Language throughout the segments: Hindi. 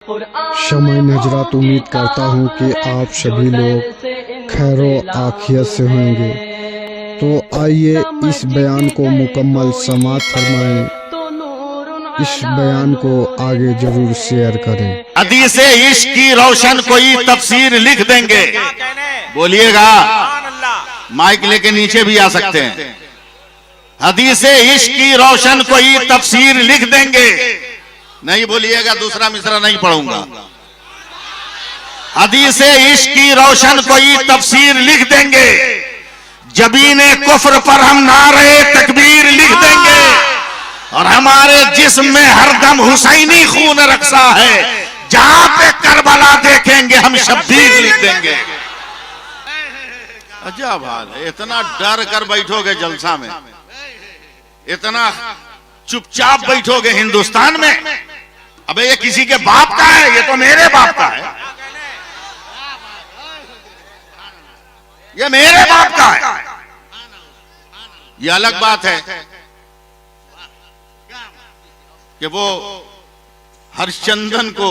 शमाए नजरात, उम्मीद करता हूँ कि आप सभी लोग खैरो आफियत से होंगे। तो आइए इस बयान को मुकम्मल समाअत फरमाएं, इस बयान को आगे जरूर शेयर करें। हदीस इश्क की रोशन कोई तफसीर लिख देंगे, बोलिएगा। माइक लेके नीचे भी आ सकते हैं। हदीस इश्क की रोशन कोई तफसीर लिख देंगे, नहीं बोलिएगा, दूसरा मिसरा नहीं पढ़ूंगा। हदीस इश्क की रोशन कोई तफसीर लिख देंगे, जबीने कुफ्र पर हम नारे तकबीर लिख देंगे, और हमारे जिस्म में हरदम हुसैनी खून रक्सा है, जहां पे करबला देखेंगे हम शब्बीर लिख देंगे। अजब हाल है, इतना डर कर बैठोगे जलसा में, इतना चुपचाप बैठोगे हिंदुस्तान में। अबे ये किसी के बाप का है, ये तो मेरे बाप का है, ये मेरे बाप का है। ये अलग बात है कि वो हरचंदन को,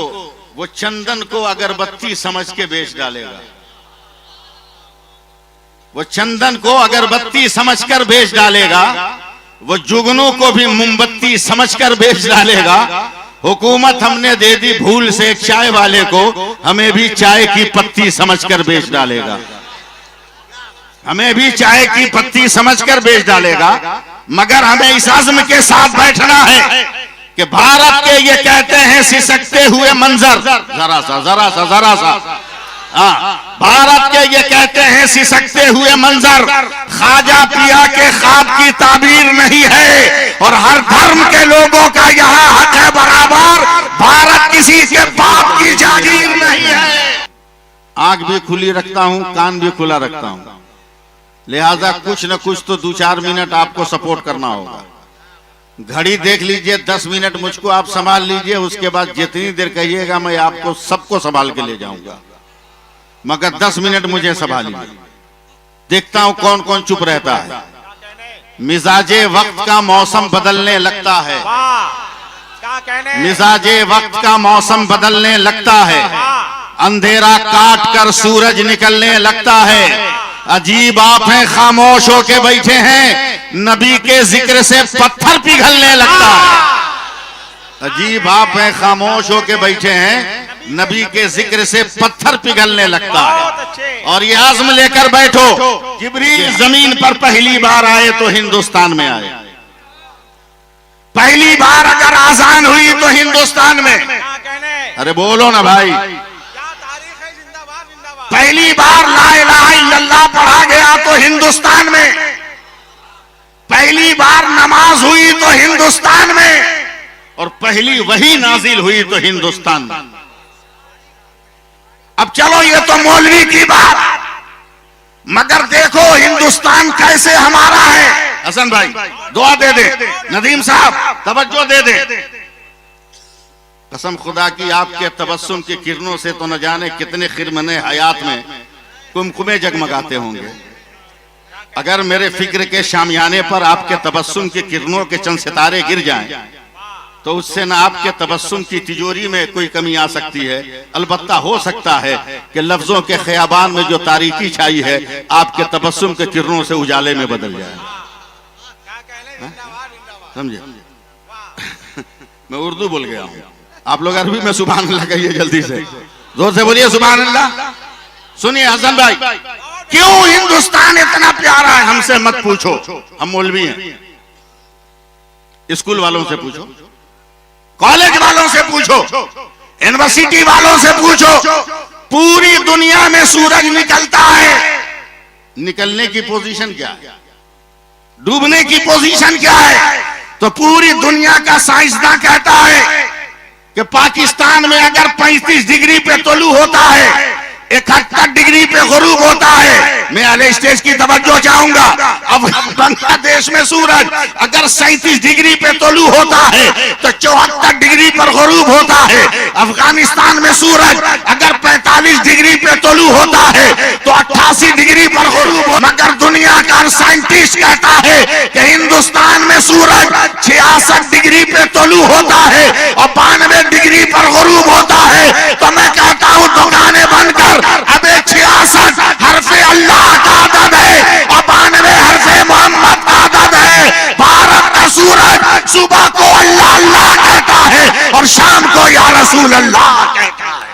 वो चंदन को अगरबत्ती समझ के बेच डालेगा, वो चंदन को अगरबत्ती समझकर बेच डालेगा, वो जुगनू को भी मोमबत्ती समझकर बेच डालेगा। हुकूमत हमने दे दी भूल से एक चाय वाले को, हमें भी चाय की पत्ती समझकर बेच डालेगा, हमें भी चाय की पत्ती समझकर बेच डालेगा। मगर हमें इस अज़्म के साथ बैठना है कि भारत के ये कहते हैं सिसकते हुए मंजर, जरा सा जरा सा जरा सा, भारत के ये कहते हैं सिसकते हुए मंजर, ख्वाजा पिया के ख्वाब की ताबीर नहीं है, और हर धर्म के लोगों का यहाँ हक है बराबर, भारत किसी के बाप की जागीर नहीं है। आंख भी खुली रखता हूँ, कान भी खुला रखता हूँ, लिहाजा कुछ न कुछ तो 2-4 मिनट आपको सपोर्ट करना होगा। घड़ी देख लीजिए, 10 मिनट मुझको आप संभाल लीजिए, उसके बाद जितनी देर कहिएगा मैं आपको सबको संभाल के ले जाऊंगा, मगर 10 मिनट मुझे संभालिए। देखता हूं कौन कौन चुप रहता है। मिजाजे वक्त का मौसम बदलने लगता है, मिजाजे वक्त का मौसम बदलने लगता है, अंधेरा काट कर सूरज निकलने लगता है। अजीब आप हैं, खामोश होके बैठे हैं, नबी के जिक्र से पत्थर पिघलने लगता है। अजीब आप हैं, खामोश होके बैठे हैं, नबी के जिक्र से पत्थर पिघलने लगता है। और ये आज़म लेकर बैठो, जिब्रील जमीन पर पहली बार आए तो हिंदुस्तान में आए, पहली बार अगर आजान हुई तो हिंदुस्तान में, अरे बोलो ना भाई, पहली बार ला इलाहा इल्लल्लाह पढ़ा गया तो हिंदुस्तान में, पहली बार नमाज हुई तो हिंदुस्तान में, और पहली वही नाजिल हुई तो हिंदुस्तान में। अब चलो ये तो मौलवी की बात, मगर देखो हिंदुस्तान कैसे हमारा है। हसन भाई दुआ दे दे, नदीम साहब तवज्जो दे दे। कसम खुदा की आपके तबस्सुम की किरणों से तो न जाने कितने खिरमने हयात में कुमकुमे जगमगाते होंगे। अगर मेरे फिक्र के शामियाने पर आपके तबस्सुम की किरणों के चंद सितारे गिर जाएं, तो उससे न आपके तबस्सुम की तिजोरी में कोई कमी आ सकती है, अलबत्ता हो सकता है कि लफ्जों के खयाबान में जो तारीकी छाई है आपके तबस्सुम के किरणों से उजाले में बदल जाए। समझे? मैं उर्दू बोल गया हूं, आप लोग अरबी में सुभान अल्लाह कहिए, जल्दी से जोर से बोलिए सुभान अल्लाह। सुनिए हसन भाई, क्यों हिंदुस्तान इतना प्यारा है हमसे मत पूछो, हम मौलवी हैं। स्कूल वालों से पूछो, कॉलेज वालों से पूछो, यूनिवर्सिटी वालों से पूछो, पूरी दुनिया में सूरज निकलता है, निकलने की पोजीशन क्या है, डूबने की पोजीशन क्या है? तो पूरी दुनिया का साइंसदान कहता है कि पाकिस्तान में अगर 35 डिग्री पे तोलू होता है, 71 डिग्री पे गुरूब होता है। मैं अले स्टेज की तवज्जो चाहूंगा। अब बांग्लादेश में सूरज अगर 37 डिग्री पे तोलू होता है तो 74 डिग्री पर गुरूब होता है। अफगानिस्तान में सूरज अगर 45 डिग्री पे तोलू होता है तो 88 डिग्री पर गुरूब। मगर दुनिया का साइंटिस्ट कहता है कि हिंदुस्तान में सूरज 66 डिग्री पे तोलू होता है और 92 डिग्री पर गुरूब होता है। और शाम को या रसूल अल्लाह कहता है।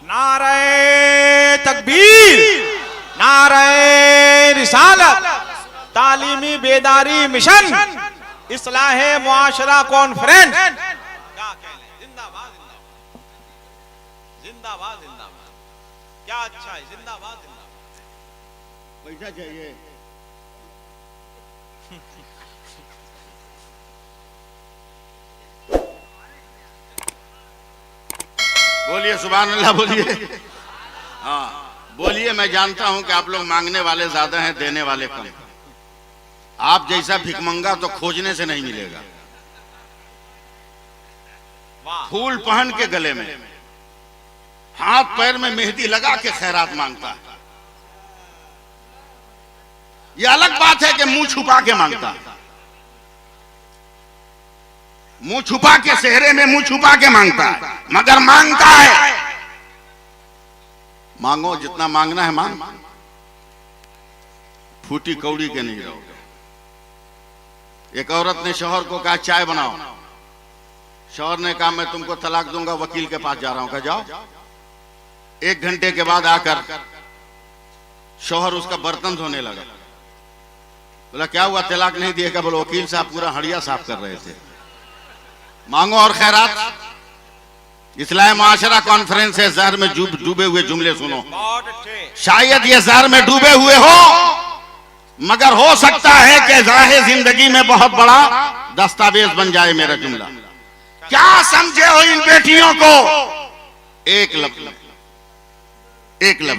नारे तकबीर, नारे रिसालत, तालीमी बेदारी मिशन, इस्लाहे मुआशरा कॉन्फ्रेंस। क्या कहने, जिंदाबाद जिंदाबाद जिंदाबाद जिंदाबाद। क्या अच्छा है, जिंदाबाद जिंदाबाद। पैसा चाहिए। बोलिए सुभान अल्लाह, बोलिए। हाँ बोलिए। मैं जानता हूं कि आप लोग मांगने वाले ज्यादा हैं, देने वाले कम। आप जैसा भिखमंगा तो खोजने से नहीं मिलेगा। फूल पहन के गले में, हाथ पैर में मेहंदी लगा के खैरात मांगता है। यह अलग बात है कि मुंह छुपा के मांगता है। मुंह छुपा के, सेहरे में मुंह छुपा के मांगता है, मगर मांगता है। मांगो जितना मांगना है मांग, फूटी कौड़ी के नहीं रहोगे। एक औरत ने शौहर को कहा चाय बनाओ। शौहर ने कहा मैं तुमको तलाक दूंगा, वकील के पास जा रहा हूं। कहा जाओ। 1 घंटे के बाद आकर शौहर उसका बर्तन धोने लगा। बोला क्या हुआ, तलाक नहीं दिएगा? बोला वकील साहब पूरा हड़िया साफ कर रहे थे। मांगो और खैरात। इस्लाह मुआशरा कॉन्फ्रेंस है, जहर में डूबे हुए जुमले सुनो। शायद ये जहर में डूबे हुए हो, मगर हो सकता है कि जाहिर जिंदगी में बहुत बड़ा दस्तावेज बन जाए मेरा जुमला। क्या समझे हो इन बेटियों को? एक लफ्ज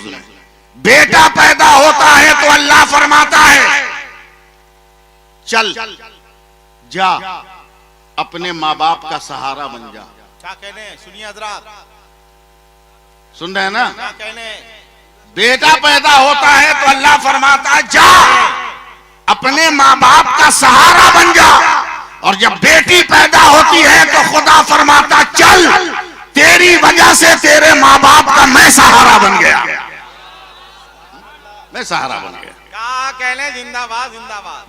में बेटा पैदा होता है तो अल्लाह फरमाता है चल जा, अपने माँ बाप का सहारा बन जा। क्या कहने, सुनिए हजरात, सुन रहे हैं ना? क्या कहने, बेटा पैदा होता है तो अल्लाह फरमाता है जा, अपने माँ बाप का सहारा बन जा। और जब बेटी पैदा होती है तो खुदा फरमाता चल, तेरी वजह से तेरे माँ बाप का मैं सहारा बन गया, मैं सहारा बन गया। क्या कहने, जिंदाबाद जिंदाबाद।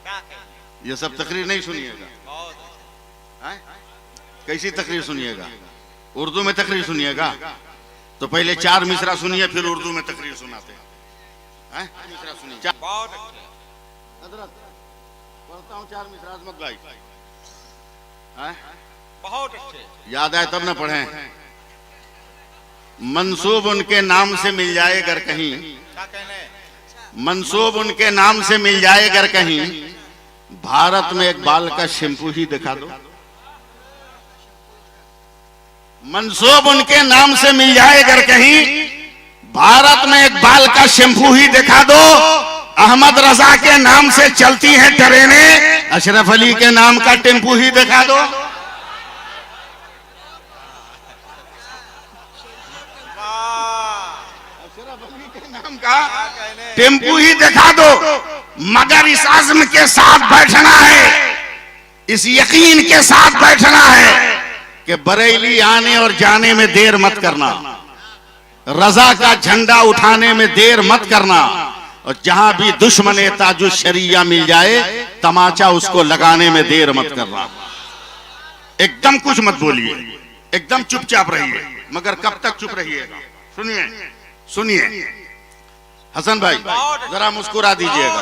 क्या कहने, ये सब तकरीर नहीं सुनिएगा। हैं? कैसी तकरीर सुनिएगा? उर्दू में तकरीर सुनिएगा तो पहले 4 मिसरा सुनिए, फिर उर्दू में तकरीर सुनाते हैं। मिसरा सुनिए। बहुत अच्छे। हजरत पढ़ता हूँ 4 मिसरा, अजमत भाई। बहुत अच्छे। याद आए तब न पढ़े। मंसूब उनके नाम से मिल जाए अगर कहीं, क्या कहने, मंसूब उनके नाम से मिल जाए अगर कहीं, भारत में एक बाल का शैम्पू ही दिखा दो। मंसूब उनके नाम से मिल जाए अगर कहीं, भारत में एक बाल का शैम्पू ही दिखा दो। अहमद रजा के नाम से चलती हैं ट्रेनें, अशरफ अली के नाम का टेम्पू ही दिखा दो। अशरफ अली के नाम का टेम्पू ही दिखा दो। मगर इस आज़म के साथ बैठना है, इस यकीन के साथ बैठना है कि बरेली आने और जाने में देर मत करना, रजा का झंडा उठाने में देर मत करना, और जहां भी दुश्मन ताजुश शरिया मिल जाए तमाचा उसको लगाने में देर मत करना। एकदम कुछ मत बोलिए, एकदम चुपचाप रहिए, मगर कब तक चुप रहिएगा? सुनिए सुनिए हसन भाई, जरा मुस्कुरा दीजिएगा।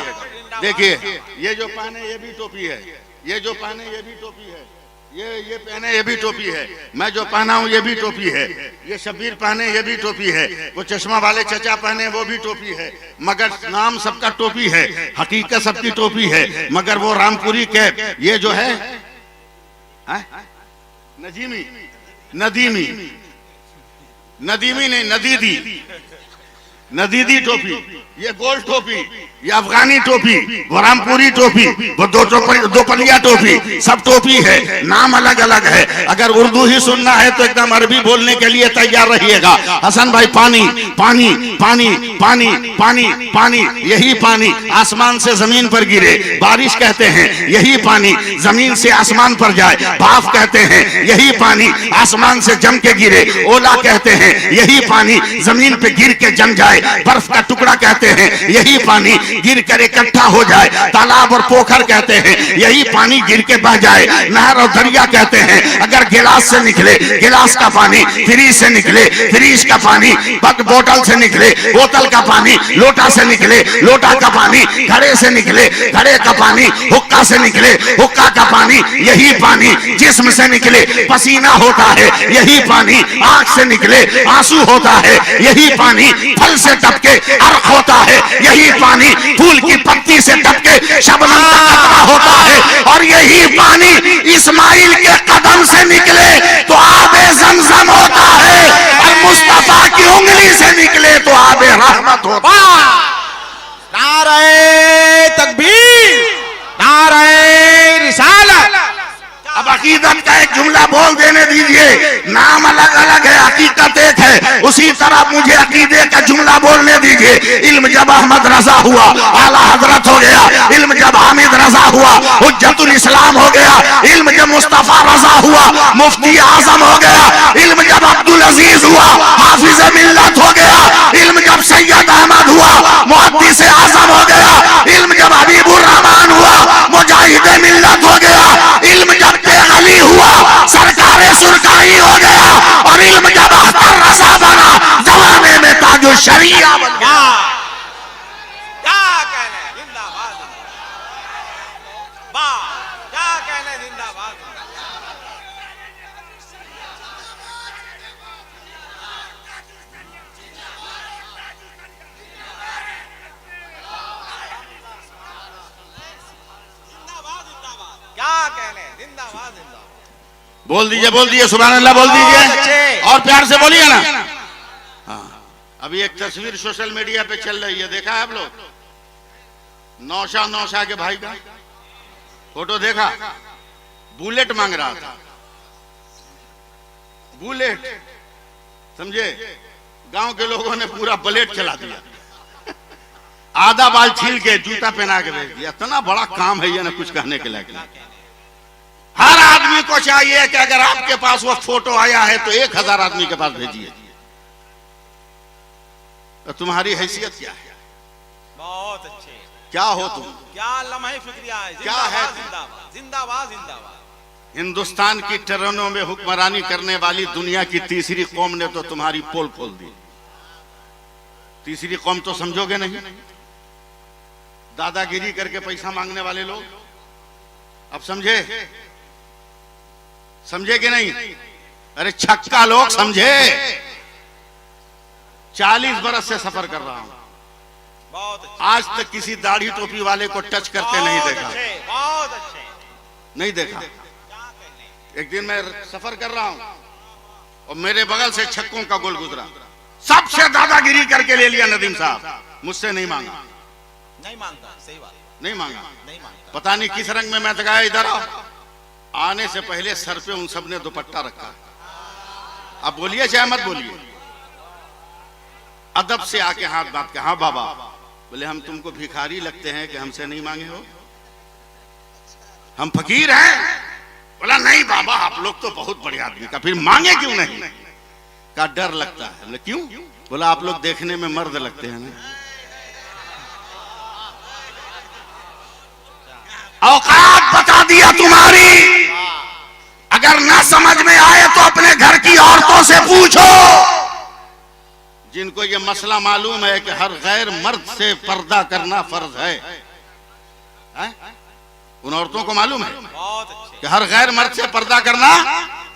देखिए ये जो पहने ये भी टोपी है, ये जो पहने ये भी टोपी है, ये पहने ये भी टोपी है, मैं जो पहना हूं ये भी टोपी है, ये शबीर पहने ये भी टोपी है, वो चश्मा वाले चचा पहने वो भी टोपी है, मगर नाम सबका टोपी है, हकीकत सबकी टोपी है, मगर वो रामपुरी कैप, ये जो है नजीमी, नदीमी, नदीमी नहीं नदीदी, नदीदी टोपी, ये गोल टोपी, ये अफगानी टोपी, वो रामपुरी टोपी, वो दो पलिया टोपी, सब टोपी है, नाम अलग अलग है। अगर उर्दू ही सुनना है तो एकदम अरबी बोलने के लिए तैयार रहिएगा। हसन भाई पानी पानी पानी पानी पानी पानी, यही पानी आसमान से जमीन पर गिरे, बारिश कहते हैं, यही पानी जमीन से आसमान पर जाए, भाप कहते हैं, यही पानी आसमान से जम के गिरे, ओला कहते हैं, यही पानी जमीन पे गिर के जम जाए, जाए, बर्फ का टुकड़ा कहते हैं, यही पानी गिर कर इकट्ठा हो जाए। तालाब और पोखर कहते हैं, यही पानी गिर के बह जाए। नहर और दरिया कहते हैं, अगर गिलास से निकले गिलास का पानी, फ्रीज से निकले फ्रीज का पानी, बोतल से निकले बोतल का पानी, लोटा से निकले लोटा का पानी, घड़े से निकले घड़े का पानी, हुक्का से निकले हुक्का का पानी, यही पानी जिस्म से निकले पसीना होता है, यही पानी आंख से निकले आंसू होता है, यही पानी फल से टपके अर्क होता है, यही पानी फूल की पत्ती से टपके शबनम का कतरा होता है, और यही पानी इस्माइल के कदम से निकले तो आबे ज़मज़म होता है, और मुस्तफा की उंगली से निकले तो आबे रहमत होता है। नारे तकबीर, नारे रिसालत। अब अकीदत का एक जुमला बोल देने दीजिए, नाम अलग अलग है, हकीकत एक है, उसी तरह मुझे अकीदे का जुमला बोलने दीजिए। इल्म जब अहमद रजा हुआ आला हजरत हो गया, इल्म जब हामिद रजा हुआ हुज्जतुल इस्लाम हो गया, इल्म जब मुस्तफा रजा हुआ मुफ्ती आजम हो गया, इल्म जब अब्दुल अजीज हुआ हाफिज मिल्लत हो गया, इल्म जब सैयद अहमद हुआ मुहद्दिस आजम हो गया, इल्म जब हबीबुर रहमान हुआ मुजाहिद मिल्लत हो गया, इल्म जब अली हुआ सरकारे सुरकाई हो गया, और इल्म जब अख्तर रजा बना जमाने में ताजो शरिया बन गया। क्या कहने, जिंदाबाद, वाह, क्या कहने, जिंदाबाद। क्या कहने, जिंदाबाद, जिंदाबाद। बोल दीजिए सुभान अल्लाह बोल दीजिए, और प्यार से बोलिए ना। हाँ, अभी एक तस्वीर सोशल मीडिया पे चल रही है, देखा है आप लोग? नौशा के भाई का फोटो देखा, बुलेट मांग रहा था, बुलेट, समझे? गांव के लोगों ने पूरा बुलेट चला दिया, आधा बाल छील के जूता पहना के भेज दिया। इतना बड़ा काम है ये ना, कुछ कहने के लायक नहीं। हर आदमी को चाहिए कि अगर आपके पास वो फोटो आया है तो 1000 आदमी के पास भेजिए। तो तुम्हारी हैसियत क्या है? बहुत अच्छे। क्या हो तुम? क्या लम्हे फिक्रिया है? क्या है? जिंदाबाद, जिंदाबाद, जिंदाबाद। हिंदुस्तान की ट्रेनों में हुक्मरानी करने वाली दुनिया की तीसरी कौम ने तो तुम्हारी पोल खोल दी। तीसरी कौम तो समझोगे नहीं, दादागिरी करके पैसा मांगने वाले लोग। अब समझे कि नहीं? अरे छक्का लोग समझे। 40 बरस से सफर कर रहा हूं, बहुत अच्छे, आज तक किसी दाढ़ी टोपी वाले को टच करते नहीं देखा, बहुत अच्छे। नहीं देखा। एक दिन मैं सफर कर रहा हूं और मेरे बगल से छक्कों का गोल गुजरा, सबसे दादागिरी करके ले लिया नदीम साहब, मुझसे नहीं मांगा। नहीं मांगता, सही बात, नहीं मांगा। नहीं मांगता। पता नहीं किस रंग में मैं तकाया, इधर आओ। आने से पहले सर पे उन सब ने दुपट्टा रखा। अब बोलिए चाहे मत बोलिए, अदब से आके हाथ बात के, हाँ बाबा, बोले हम तुमको भिखारी लगते हैं कि हमसे नहीं मांगे हो? हम फकीर हैं? बोला नहीं बाबा, आप लोग तो बहुत बड़े आदमी का, फिर मांगे क्यों नहीं? का डर लगता है। बोले क्यों? बोला आप लोग देखने में मर्द लगते हैं ना। औकात बता दिया तुम्हारी। अगर ना समझ में आए तो अपने घर की औरतों से पूछो, जिनको ये मसला मालूम है कि हर गैर मर्द से पर्दा करना फर्ज है? उन औरतों को मालूम है कि हर गैर मर्द से पर्दा करना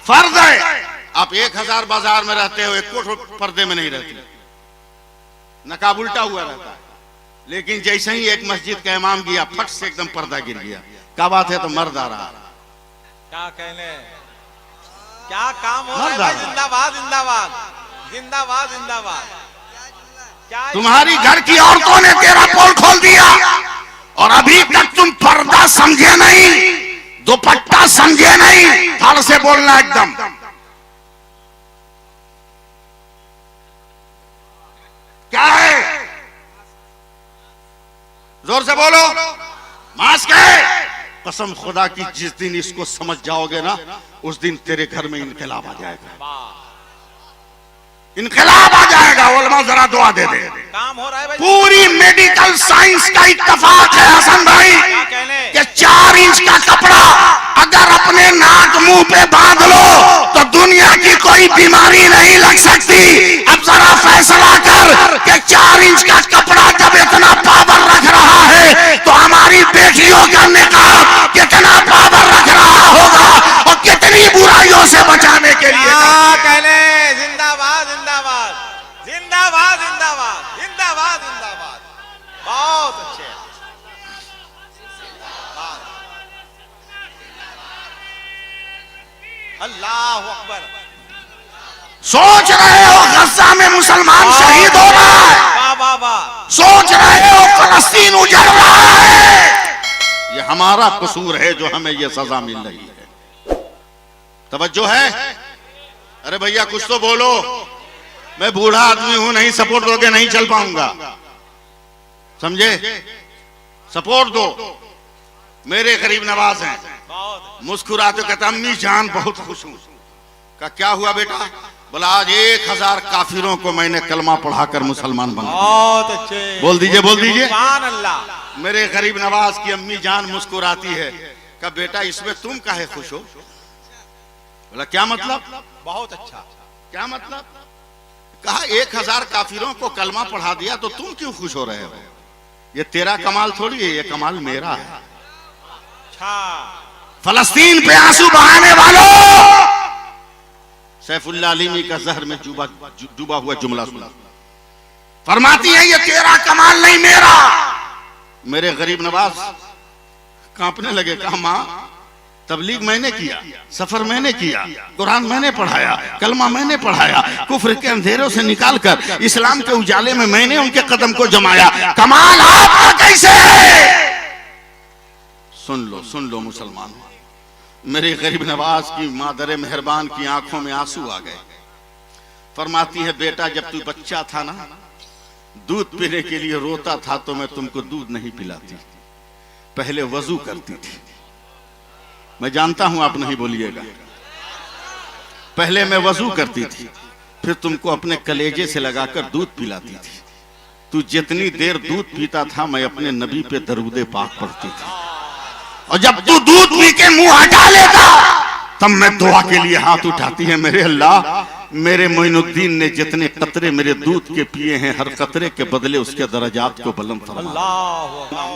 फर्ज है। आप 1000 बाजार में रहते हो, एक पर्दे में नहीं रहते, नकाब उल्टा हुआ रहता है, लेकिन जैसे ही एक मस्जिद का इमाम गया, फट से एकदम पर्दा गिर गया। क्या बात है? तो मर्द आ रहा। क्या कहने, क्या काम हो रहा है? जिंदाबाद, जिंदाबाद, जिंदाबाद, जिंदाबाद। क्या तुम्हारी घर की औरतों ने तेरा पोल खोल दिया और अभी तक तुम पर्दा समझे नहीं, दुपट्टा समझे नहीं। धड़ से बोलना एकदम। क्या है? जोर से बोलो। मास्क है। कसम खुदा की, जिस दिन इसको समझ जाओगे ना, उस दिन तेरे घर में इनकलाब आ जाएगा। इनकलाब आ जाएगा। उलमा जरा दुआ दे दे। काम हो रहा है भाई। पूरी मेडिकल साइंस का इत्तेफाक है हसन भाई क्या कहने? कि 4 इंच का कपड़ा अगर अपने नाक मुंह पे बांध लो तो दुनिया की कोई बीमारी नहीं लग सकती। अब जरा फैसला कर कि 4 इंच का कपड़ा जब इतना पावर रख रहा है तो हमारी बेटियों का निकाब कितना पावर रख रहा होगा और कितनी बुराइयों से बचाने के लिए। क्या कहने? जिंदाबाद जिंदाबाद जिंदाबाद जिंदाबाद जिंदाबाद जिंदाबाद। बहुत अच्छे। अल्लाह अकबर। सोच रहे हो गजा में मुसलमान शहीद हो रहा है, वाह वाह वाह। सोच रहे हो फलस्तीन उजड़ रहा है, ये हमारा कसूर है जो हमें ये सजा मिल रही है। तवज्जो है? अरे भैया कुछ तो बोलो, मैं बूढ़ा आदमी हूं, नहीं सपोर्ट दोगे नहीं चल पाऊंगा, समझे? सपोर्ट दो। मेरे गरीब नवाज हैं, मुस्कुराते कहते अम्मी जान बहुत खुश हूं। का क्या हुआ बेटा? बोला आज 1000 काफिरों को मैंने कलमा पढ़ाकर मुसलमान बना। बहुत अच्छे। बोल दीजिए बोल दीजिए। सुभान अल्लाह। मेरे गरीब नवाज की अम्मी जान मुस्कुराती है। का बेटा इसमें तुम काहे खुश हो? बोला क्या मतलब? बहुत अच्छा। क्या मतलब? कहा 1000 काफिरों को कलमा पढ़ा दिया तो तुम क्यों खुश हो रहे हो? ये तेरा कमाल थोड़ी है, ये कमाल मेरा है। अच्छा। फलस्तीन पे आंसू बहाने वालों, सैफुल्लाह अलीमी का जहर में डूबा हुआ जुमला सुना। फरमाती है ये तेरा कमाल नहीं मेरा। मेरे गरीब नवाज कांपने लगे। कहा मां तबलीग मैंने किया, सफर मैंने किया, कुरान मैंने पढ़ाया, कलमा मैंने पढ़ाया, कुफ्र के अंधेरों से निकालकर इस्लाम के उजाले में मैंने उनके कदम को जमाया। कमाल आपका कैसे है? सुन लो मुसलमान। मेरे गरीब नवाज की मादर मेहरबान की आंखों में आंसू आ गए। फरमाती है बेटा जब तू बच्चा था ना, दूध पीने के लिए रोता था तो मैं तुमको दूध नहीं पिलाती, पहले वजू करती थी। मैं जानता हूं आप नहीं बोलिएगा। पहले मैं वजू करती थी, फिर तुमको अपने कलेजे से लगाकर दूध पिलाती थी। तू जितनी देर दूध पीता था मैं अपने नबी पे दरूदे पाक पढ़ती थी, और जब तू दूध पी के मुंह हटा लेता तब मैं दुआ के लिए हाथ उठाती है। मेरे अल्लाह, मेरे मोइनुद्दीन ने जितने कतरे मेरे दूध के पिए हैं, हर कतरे के बदले उसके दर्जात को बुलंद फरमा।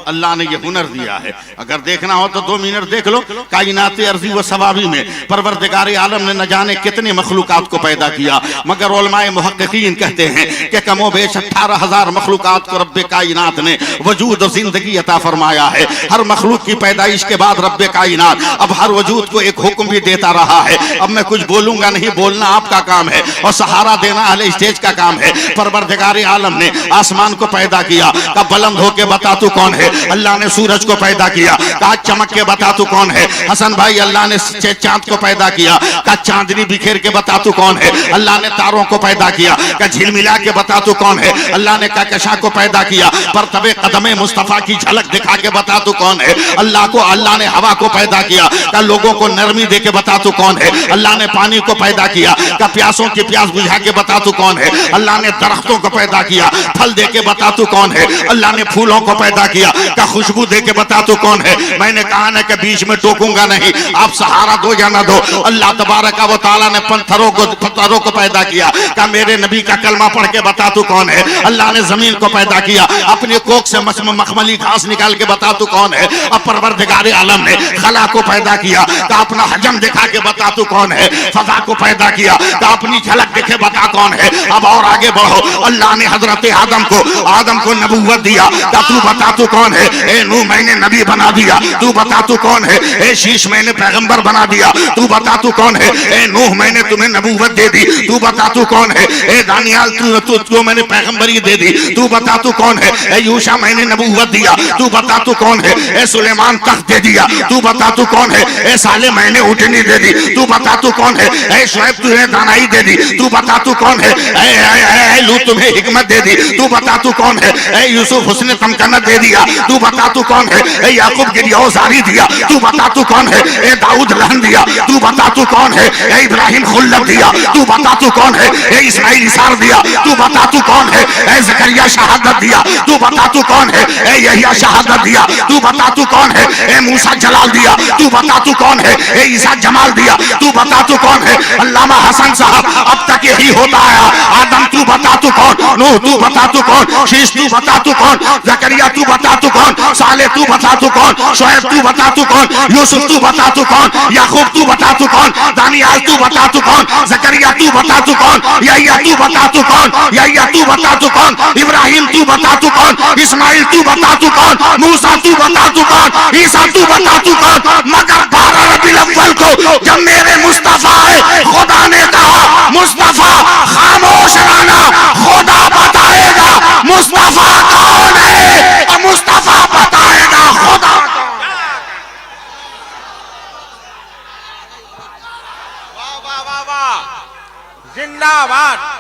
अल्लाह ने ये हुनर दिया है। अगर देखना हो तो 2 मिनट देख लो। कायनात अर्ज़ी व सवाबी में परवरदिगार आलम ने न जाने कितने मखलूकात को पैदा किया, मगर उलमाए मुहक्किकीन कहते हैं कि कमो बेश 18,000 मखलूकात को रब्बे कायनात ने वजूद और जिंदगी अता फरमाया है। हर मखलूक की पैदाइश के बाद रब्बे कायनात अब हर वजूद को एक हुक्म भी देता रहा है। अब मैं कुछ बोलूंगा नहीं, बोलना आपका काम है और सहारा देना अहले स्टेज का काम है। परवरदिगार आलम ने आसमान को पैदा किया, का बुलंद होके बता तू कौन है। अल्लाह ने सूरज को पैदा किया, का चमक के बता तू कौन है। हसन भाई अल्लाह ने चांद को पैदा किया, का चांदनी बिखेर के बता तू कौन है। अल्लाह ने तारों को पैदा किया, का झिलमिला के बता तू कौन है। अल्लाह ने कहकशा को पैदा किया, पर तबे कदमे मुस्तफा की झलक दिखा के बता तू कौन है। अल्लाह ने हवा को पैदा किया, का लोगों को नरमी दे के बता तू कौन है। अल्लाह ने पानी को पैदा किया, का प्यासों की प्यास बुझा के बता तू कौन है। अल्लाह ने दरख्तों को पैदा किया, फल दे के बता तू कौन है। अल्लाह ने फूलों को पैदा किया, का खुशबू दे के बता तू कौन है। मैंने कहा ना कि बीच में टोकूंगा नहीं, आप सहारा दो या ना दो। अल्लाह तबारक व तआला ने पत्थरों को पैदा किया, का मेरे नबी का कलमा पढ़ के बता तू कौन है। अल्लाह ने जमीन को पैदा किया, अपने कोख से मखमली घास निकाल के बता तू कौन है। अब परवरदिगार आलम ने खला को पैदा किया, का अपना हजम दिखा के बता तू कौन है। फजा को पैदा किया, का अपनी झलक देखे बता कौन है। अब और आगे बढ़ो। अल्लाह ने हजरत आदम को नबूवत दिया, का तू बता तू कौन है। ए नूह मैंने नबी बना दिया, तू बता तू कौन है। ए शीश मैंने पैगंबर बना दिया, तू बता तू कौन है। ए नूह मैंने तुम्हें नबूवत दे दी, तू बता तू कौन है। ए दानियाल तू मैंने पैगंबरी दे दी, तू बता तू कौन है। ए यूशा मैंने नबूवत दिया, तू बता तू कौन है। ए सुलेमान तख्त दे दिया, तू बता तू कौन है। ए साले मैंने उठनी दे दी, तू बता तू कौन है। ए शुएब तुझे दानाई दे दी, तू बता तू कौन है? ऐ लूत तुम्हें हिकमत दे दी, तू बता तू कौन है? ऐ यूसुफ हुस्न तमकनत दे दिया, तू बता तू कौन है? ऐ याकूब गिरी औजारी दिया, तू बता तू कौन है? ऐ दाऊद लहन दिया, तू बता तू कौन है? ऐ इब्राहिम खुल्लत दिया, तू बता तू कौन है? ऐ इस्माइल इसार दिया, तू बता तू कौन है? ऐ जकरिया शहादत दिया, तू बता तू कौन है? ऐ यहिया शहादत दिया, तू बता तू कौन है? ऐ मूसा जलाल दिया, तू बता तू कौन है? ऐ ईसा जमाल दिया, तू बता तू कौन है? अल्लामा हसन साहब, अब तक यही होता आया। आदम तू बता तू कौन? नूह तू बता तू कौन? शीश तू बता तू कौन? जकरिया तू बता तू कौन? साले तू बता तू कौन? शुएब तू बता तू कौन? यूसुफ तू बता तू कौन? याकूब तू बता तू कौन? दानियाल तू बता तू कौन? जकरिया तू बता तू कौन? यहिया तू बता तू कौन? यहिया तू बता तू कौन? इब्राहिम तू बता तू कौन? इस्माइल तू बता तू कौन? मूसा तू बता तू कौन? ईसा तू बता तू कौन? मगर 12 रबीउल अव्वल को जब मेरे मुस्तफा है, खुदा ने कहा मुस्तफा खामोश रहना, खुदा बताएगा मुस्तफा कौन है, और मुस्तफा बताएगा खुदा। वाह वाह वाह वाह, जिंदाबाद।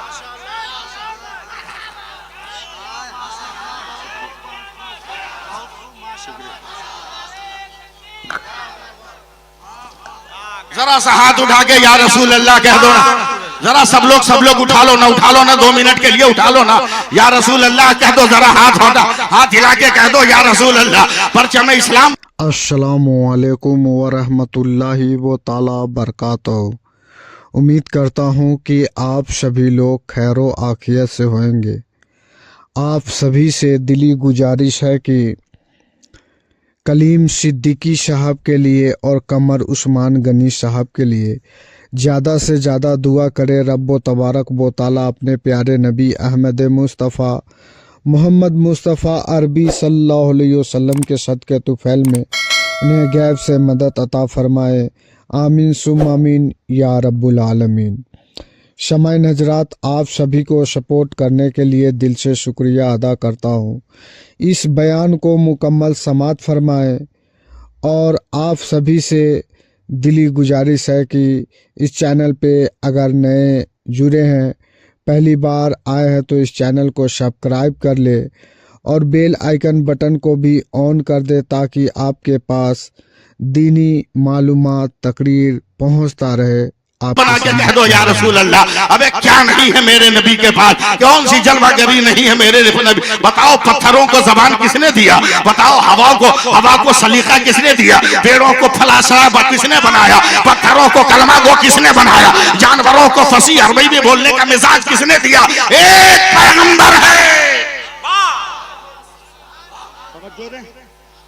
जरा सा हाथ उठा के या रसूल अल्लाह कह दो ना, जरा सब लोग उठा लो ना 2 मिनट के लिए उठा लो ना, या रसूल अल्लाह कह दो, जरा हाथ हिला के कह दो या रसूल अल्लाह। परचम इस्लाम। अस्सलामु अलैकुम व रहमतुल्लाहि व ताला बरकातहू। उम्मीद करता हूँ कि आप सभी लोग खैरो आफियत से होंगे। आप सभी से दिली गुजारिश है कि कलीम सिद्दीकी साहब के लिए और कमर उस्मान गनी साहब के लिए ज़्यादा से ज़्यादा दुआ करे। रब्बो तबारक व ताला अपने प्यारे नबी अहमद मुस्तफ़ा मोहम्मद मुस्तफ़ा अरबी सल्लल्लाहु अलैहि वसल्लम के सदक़े तुफ़ैल में उन्हें गैब से मदद अता फरमाए। आमीन सुम आमीन या रब्बुल आलमीन। शमाइन हजरात, आप सभी को सपोर्ट करने के लिए दिल से शुक्रिया अदा करता हूँ। इस बयान को मुकम्मल समात फरमाएं और आप सभी से दिली गुजारिश है कि इस चैनल पे अगर नए जुड़े हैं, पहली बार आए हैं, तो इस चैनल को सब्सक्राइब कर ले और बेल आइकन बटन को भी ऑन कर दे ताकि आपके पास दीनी मालूमात तकरीर पहुंचता रहे। बना के कह दो या रसूल अल्लाह। अबे क्या नहीं है मेरे नबी के पास, कौन सी जलवागरी नहीं है मेरे नबी? बताओ पत्थरों को जबान किसने दिया? बताओ हवा को सलीका किसने दिया? पेड़ों को फलाशा किसने बनाया? पत्थरों को कलमा गो किसने बनाया? जानवरों को फसी अरबी में बोलने का मिजाज किसने दिया? एक पैगंबर है।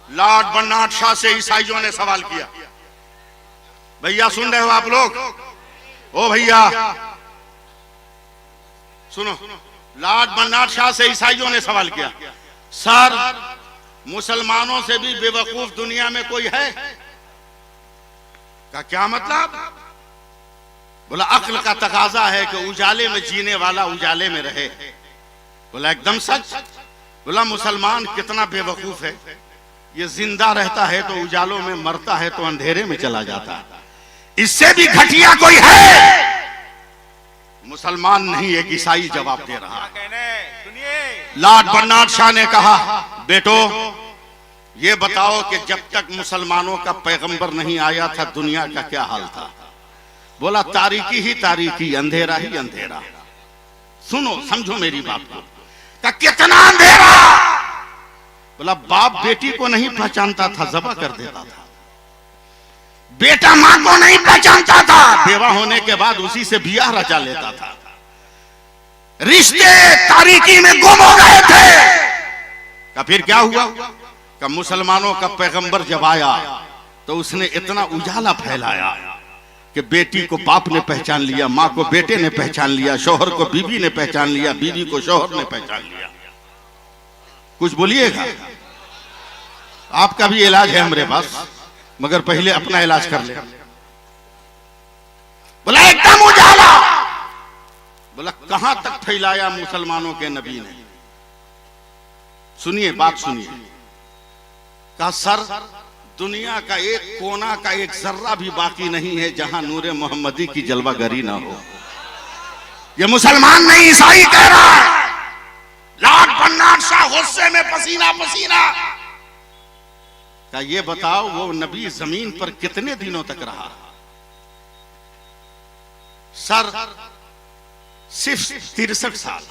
लॉर्ड बर्नार्ड शॉ से ईसाइयों ने सवाल किया। भैया सुन रहे हो आप लोग? ओ भैया सुनो, लॉर्ड बर्नार्ड शॉ से ईसाइयों ने सवाल किया, सर मुसलमानों से भी बेवकूफ दुनिया में कोई है? का क्या मतलब? बोला अक्ल का तकाजा है कि उजाले में जीने वाला उजाले में रहे। बोला एकदम सच। बोला मुसलमान कितना बेवकूफ है, ये जिंदा रहता है तो उजालों में, मरता है तो अंधेरे में चला जाता है। इससे भी घटिया कोई है? मुसलमान नहीं, एक ईसाई जवाब दे रहा है। लॉर्ड बर्नार्ड शॉ ने कहा, बेटो ये बताओ कि जब तक मुसलमानों का पैगंबर नहीं आया था दुनिया का क्या हाल था? बोला तारीकी ही तारीकी, अंधेरा ही अंधेरा। सुनो समझो मेरी बात को। का कितना अंधेरा? बोला बाप बेटी को नहीं पहचानता था, ज़बह कर देता था। बेटा मां को नहीं पहचानता था, बेवा होने के बाद उसी से बियाह रचा लेता था। रिश्ते तारीकी में गुम हो गए थे। का फिर क्या हुआ? का मुसलमानों का पैगंबर जब आया तो उसने इतना उजाला फैलाया कि बेटी को बाप ने पहचान लिया, मां को बेटे ने पहचान लिया, शौहर को बीवी ने पहचान लिया, बीवी को शौहर ने पहचान लिया। कुछ बोलिएगा? आपका भी इलाज है हमारे पास, मगर पहले अपना इलाज कर ले। बोला एकदम उजाला। बोला कहां तक फैलाया मुसलमानों के नबी ने? सुनिए बात सुनिए। कहा सर दुनिया का एक कोना का एक जर्रा भी बाकी नहीं है जहां नूरे मोहम्मदी की जलवागरी ना हो। ये मुसलमान नहीं ईसाई कह रहा है। लाट पन्नाट शाह गुस्से में पसीना पसीना का ये बताओ वो नबी जमीन पर कितने दिनों तक रहा? सर सिर्फ 63 साल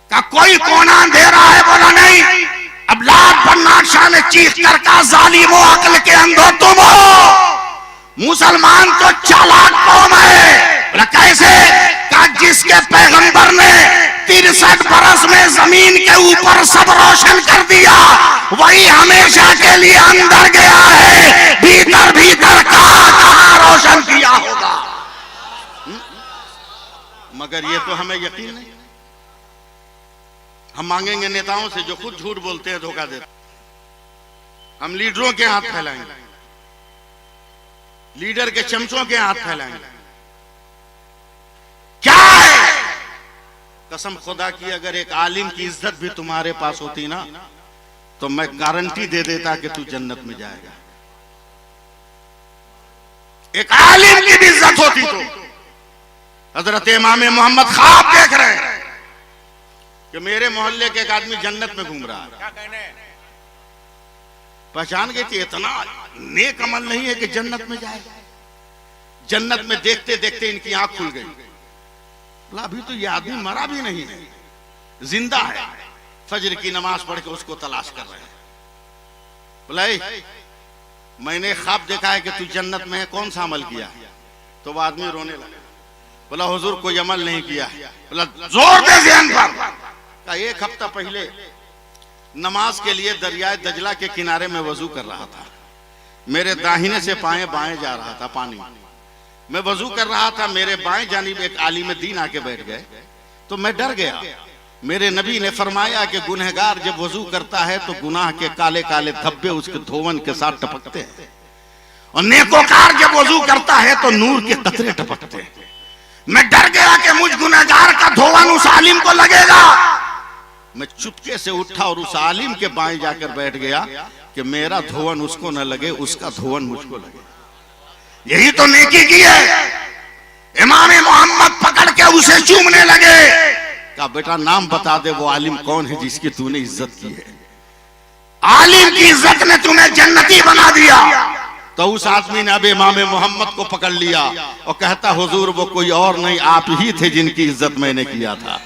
का। कोई कोना दे रहा है, बोला नहीं। अब लाट पन्नाट शाह ने चीख कर कहा जालिमो अक्ल के अंधो तुम हो, मुसलमान तो चालाक कौम है। बोला कैसे? का जिसके पैगंबर ने 63 बरस में जमीन के ऊपर सब रोशन कर दिया, वही हमेशा के लिए अंदर गया है, भीतर भीतर कहां रोशन किया होगा। मगर ये तो हमें यकीन नहीं। हम मांगेंगे नेताओं से जो खुद झूठ बोलते हैं, धोखा देते। हम लीडरों के हाथ फैलाएंगे, लीडर के चमचों के हाथ फैलाएंगे। क्या है? कसम खुदा की अगर एक आलिम की इज्जत भी तुम्हारे पास होती ना, तो मैं गारंटी दे देता कि तू जन्नत में जाएगा। एक आलिम की भी इज्जत होती तो। हजरत इमाम मोहम्मद ख्वाब देख रहे हैं कि मेरे मोहल्ले के एक आदमी जन्नत में घूम रहा है। क्या कहने? पहचान गए कि इतना नेक अमल नहीं है कि जन्नत में जाए। जन्नत में देखते देखते इनकी आंख खुल गई। बोला अभी तो ये आदमी मरा भी नहीं है, जिंदा है। फजर की नमाज पढ़ के उसको तलाश कर रहे हैं। बोला मैंने ख्वाब देखा है कि तू जन्नत में है, कौन सा अमल किया? तो वो आदमी रोने लगा। बोला हुजूर कोई अमल नहीं किया। बोला जोर दे ज़हन पर। का एक हफ्ता पहले नमाज के लिए दरियाए दजला के किनारे में वजू कर रहा था। मेरे दाहिने से बाएं बाएं जा रहा था पानी। मैं वजू कर रहा था, मेरे बाएं जानिब एक आलिम दीन आके बैठ गए, तो मैं डर गया। मेरे नबी ने फरमाया कि गुनहगार जब वजू करता है तो गुनाह के काले काले धब्बे उसके धोवन के साथ टपकते हैं, और नेकोकार जब वजू करता है तो नूर के कतरे टपकते हैं। मैं डर गया कि मुझ गुनहगार का धोवन उस आलिम को लगेगा। मैं चुपके से उठा और उस आलिम के बाएं जाकर बैठ गया कि मेरा धोवन उसको न लगे, उसका धोवन मुझको लगे। यही तो नेकी की है। इमाम मोहम्मद पकड़ के उसे चूमने लगे। कहा बेटा नाम बता दे, वो आलिम कौन है जिसकी तूने इज्जत की है? आलिम की इज्जत ने तुम्हें जन्नती बना दिया। तो उस आदमी ने अब इमाम मोहम्मद को पकड़ लिया और कहता हुजूर वो कोई और नहीं, आप ही थे जिनकी इज्जत मैंने किया था।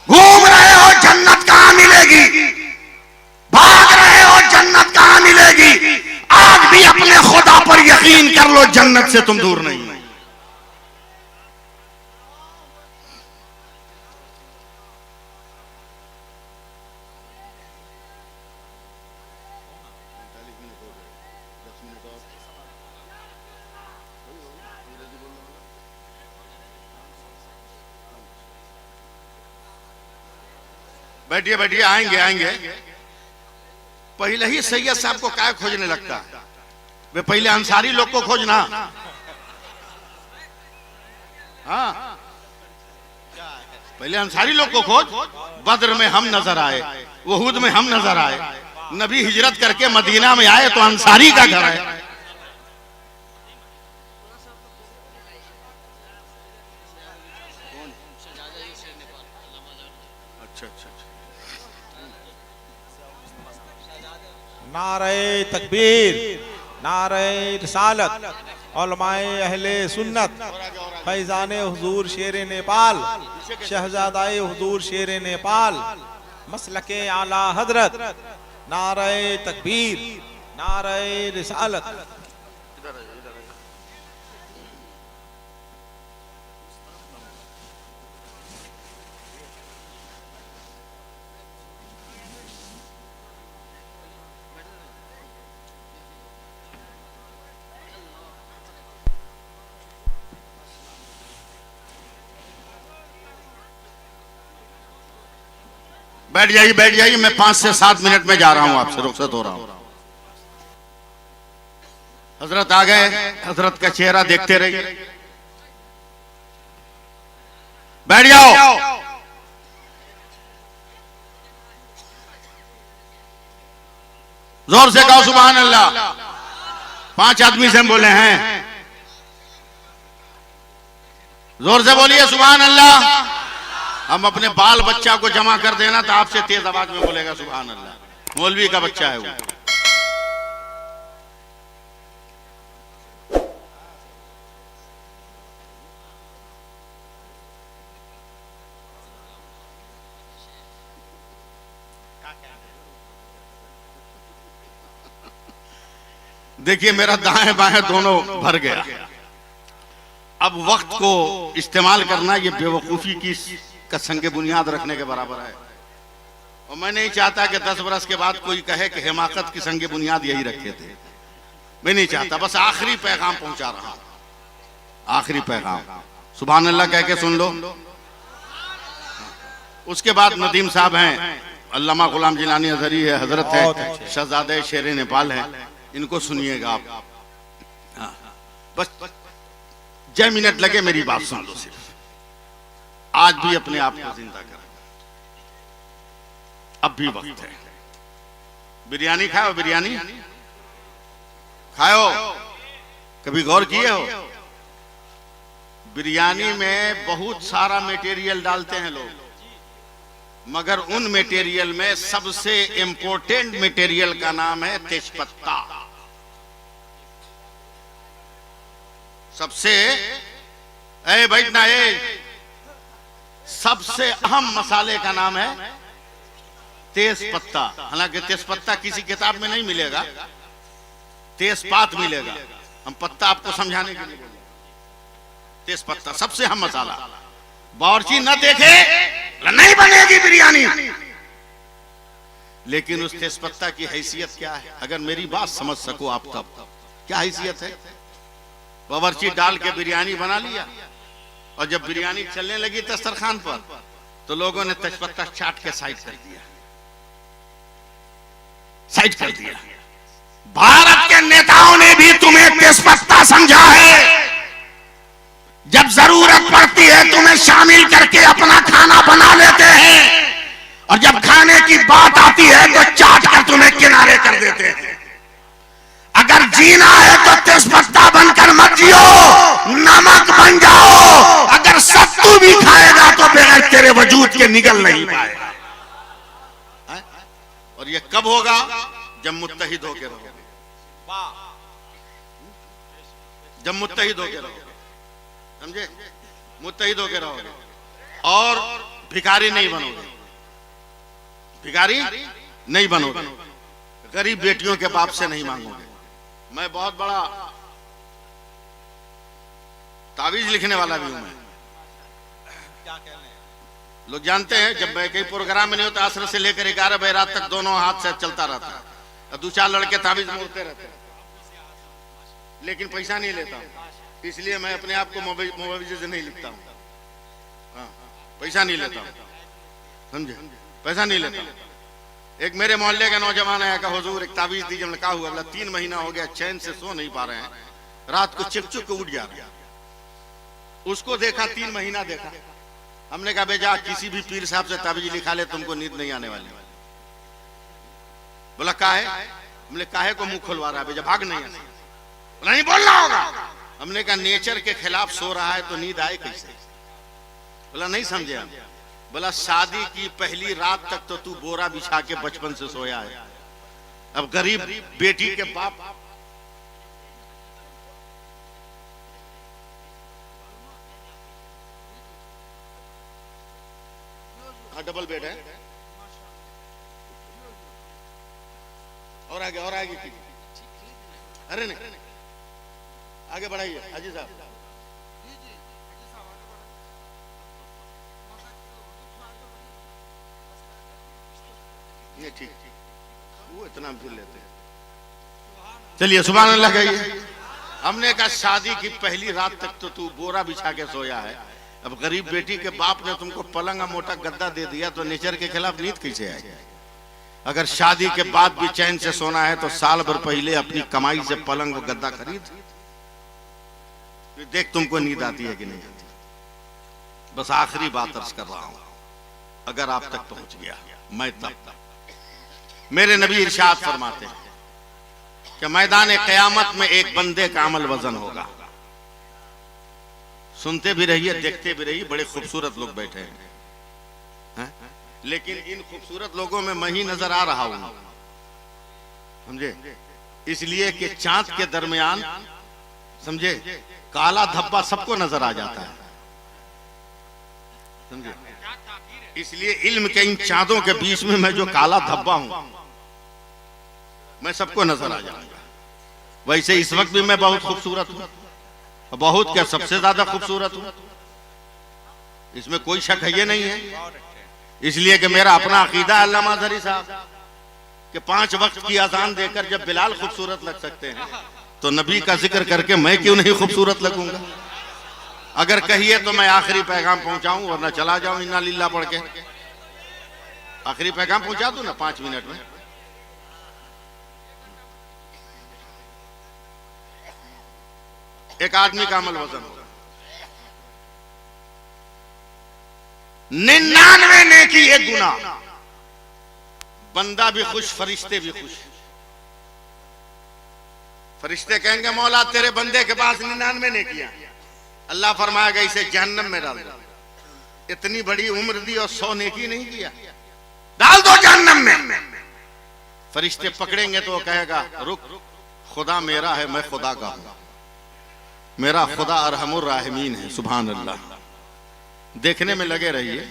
घूम रहे हो जन्नत कहां मिलेगी, भाग रहे हो जन्नत कहां मिलेगी। आज भी अपने खुदा पर यकीन कर लो, जन्नत से तुम दूर नहीं। बैठिए बैठिए, आएंगे आएंगे। पहले ही सैयद साहब को क्या खोजने लगता? वे पहले अंसारी लोग को खोजना। हाँ पहले अंसारी लोग को खोज। बद्र में हम नजर आए, वहूद में हम नजर आए, नबी हिजरत करके मदीना में आए तो अंसारी का घर है। अच्छा अच्छा नारे तकबीर, नारे रिसालत, उलमाए अहले सुन्नत, फैजाने हुजूर शेर नेपाल, शहजादाए हुजूर शेर नेपाल, मसलके आला हजरत, नारे तकबीर, नारे रिसालत। बैठ जाइए बैठ जाइए, मैं 5 से 7 मिनट में जा रहा हूं, आपसे रुखसत हो रहा हूं। हजरत आ गए, हजरत का चेहरा देखते रहिए। बैठ जाओ। जोर से कहो सुभान अल्लाह। 5 आदमी से हम बोले हैं। जोर से बोलिए सुभान अल्लाह। हम अपने बाल बच्चा को जमा कर देना तो आपसे तेज आवाज में बोलेगा सुभान अल्लाह। मौलवी का बच्चा है वो। देखिए मेरा दाएं बाएं दोनों भर गया। अब वक्त को इस्तेमाल करना ये बेवकूफी की संग बुनियाद रखने के बराबर है। और मैं नहीं चाहता कि 10 बरस के बाद कोई कहे कि हिमाकत की संग बुनियाद यही रखे थे। मैं नहीं चाहता, बस आखिरी पैगाम पहुंचा रहा हूं। आखिरी पैगाम सुभान अल्लाह कह के सुन लो। उसके बाद नदीम साहब हैं, अल्लामा गुलाम जिलानी अजहरी है, हजरत है, शहजादे शेर नेपाल है, इनको सुनिएगा आप। बस 6 मिनट लगे मेरी बात सुन लो सिर्फ। आज भी अपने आप को जिंदा करें, अब भी वक्त है। बिरयानी खाओ, बिरयानी खाओ, कभी गौर किए हो? बिरयानी में बहुत सारा मटेरियल डालते हैं लोग, मगर उन मटेरियल में सबसे इंपॉर्टेंट मटेरियल का नाम है तेजपत्ता। सबसे बैठना सबसे अहम मसाले का नाम है तेजपत्ता। हालांकि तेजपत्ता किसी किताब में नहीं मिलेगा, तेजपात मिलेगा। हम पत्ता आपको समझाने के लिए बोले। तेजपत्ता सबसे अहम मसाला। बावर्ची न देखे नहीं बनेगी बिरयानी। लेकिन उस तेजपत्ता की हैसियत क्या है, अगर मेरी बात समझ सको आप तब क्या हैसियत है। बावर्ची डाल के बिरयानी बना लिया, और जब बिरयानी चलने लगी दस्तरखान पर तो लोगों ने तेजपत्ता चाट के साइड कर दिया, साइड कर दिया। भारत के नेताओं ने भी तुम्हें तेजपत्ता समझा है। जब जरूरत पड़ती है तुम्हें शामिल करके अपना खाना बना लेते हैं, और जब खाने की बात आती है तो चाट कर तुम्हें किनारे कर देते हैं। अगर जीना है तो तेजपत्ता बनकर मत जियो, नमक बन जाओ। अगर सत्तू भी खाएगा तो बगैर तेरे वजूद के निगल नहीं पाएगा। और ये कब होगा? जब मुत्तहिद होकर रहोगे। जब मुत्तहिद होकर रहोगे, समझे? मुत्तहिद होकर रहोगे और भिखारी नहीं बनोगे। भिखारी नहीं बनोगे, गरीब बेटियों के बाप से नहीं मांगोगे। मैं बहुत बड़ा तावीज लिखने वाला भी हूं। मैं लोग जानते हैं, जब मैं कई प्रोग्राम में नहीं होता, असर से लेकर 11 बजे रात तक दोनों हाथ से चलता रहता है, और 2-4 लड़के तावीज मोड़ते रहते हैं, लेकिन पैसा नहीं लेता हूं। इसलिए मैं अपने आप को मुआवजे से नहीं लिखता हूं। हाँ, पैसा नहीं लेता हूं, समझे? पैसा नहीं लेता हूं। एक मेरे मोहल्ले का नौजवान आया, कहा हुजूर एक तावीज दीजिए। मैंने कहा हुआ, बोला 3 महीना हो गया चैन से सो नहीं पा रहे हैं, रात को चिक चिक के उठ जा रहे हैं। उसको देखा, 3 महीना देखा। हमने कहा बेजा किसी भी पीर साहब से तावीज लिखा ले, तुमको नींद नहीं आने वाली। बोला काहे? हमने काहे को मुंह खुलवा रहा है बेजा, भाग नहीं आना। बोला नहीं बोलना होगा। हमने कहा नेचर के खिलाफ सो रहा है तो नींद आए कैसे? बोला नहीं समझे हम। बोला शादी की पहली रात तक तो तू बोरा बिछा के बचपन से सोया है। अब गरीब बेटी के बाप डबल बेड है, और आगे की। अरे नहीं, आगे बढ़ाइए हाजी साहब। ये ठीक, वो इतना फिर लेते हैं। चलिए सुभान अल्लाह कहिए। हमने कहा शादी की पहली रात तक तो तू बोरा बिछा के सोया है। अब गरीब बेटी के बाप ने तुमको पलंग और मोटा गद्दा दे दिया तो नेचर के खिलाफ नींद कैसे आएगी? अगर शादी के बाद भी चैन से सोना है तो साल भर पहले अपनी कमाई से पलंग और गद्दा खरीद, देख तुमको नींद आती है कि नहीं आती। बस आखिरी बात अर्ज कर रहा हूं, अगर आप तक पहुंच गया मैं तब। मेरे नबी इरशाद फरमाते हैं कि मैदान क़यामत में एक बंदे का अमल वजन होगा। सुनते भी रहिए, देखते भी रहिए, बड़े खूबसूरत लोग बैठे हैं, लेकिन इन खूबसूरत लोगों में मैं ही नजर आ रहा हूं, समझे? इसलिए कि चांद के दरमियान, समझे, काला धब्बा सबको नजर आ जाता है, समझे? इसलिए इल्म के इन चांदों के बीच में मैं जो काला धब्बा हूं, मैं सबको नजर आ जाऊंगा। वैसे इस वक्त भी मैं बहुत खूबसूरत हूं, बहुत क्या, सबसे ज्यादा खूबसूरत हूं, इसमें कोई शक है ये नहीं है। इसलिए कि मेरा अपना अकीदा है अल्लामा अज़हरी साहब कि 5 वक्त की अजान देकर जब बिलाल खूबसूरत लग सकते हैं तो नबी का जिक्र करके मैं क्यों नहीं खूबसूरत लगूंगा? अगर कहिए तो मैं आखिरी पैगाम पहुंचाऊं, वरना चला जाऊं इन्ना लिल्लाह पढ़ के। आखिरी पैगाम पहुंचा दूं ना 5 मिनट में। एक आदमी का अमल वजन होगा 99 नेकी 1 गुनाह, बंदा भी खुश, फरिश्ते भी खुश। फरिश्ते कहेंगे मौला तेरे बंदे के पास 99 नेकियां, अल्लाह फरमाएगा इसे जहन्नम में डाल दो, इतनी बड़ी उम्र दी और 100 नेकी नहीं किया, डाल दो जहन्नम में। फरिश्ते पकड़ेंगे तो वो कहेगा रुक, खुदा मेरा है, मैं खुदा का हूं, मेरा खुदा अरहमुर राहिमीन है, सुभान अल्लाह। देखने में लगे रहिए।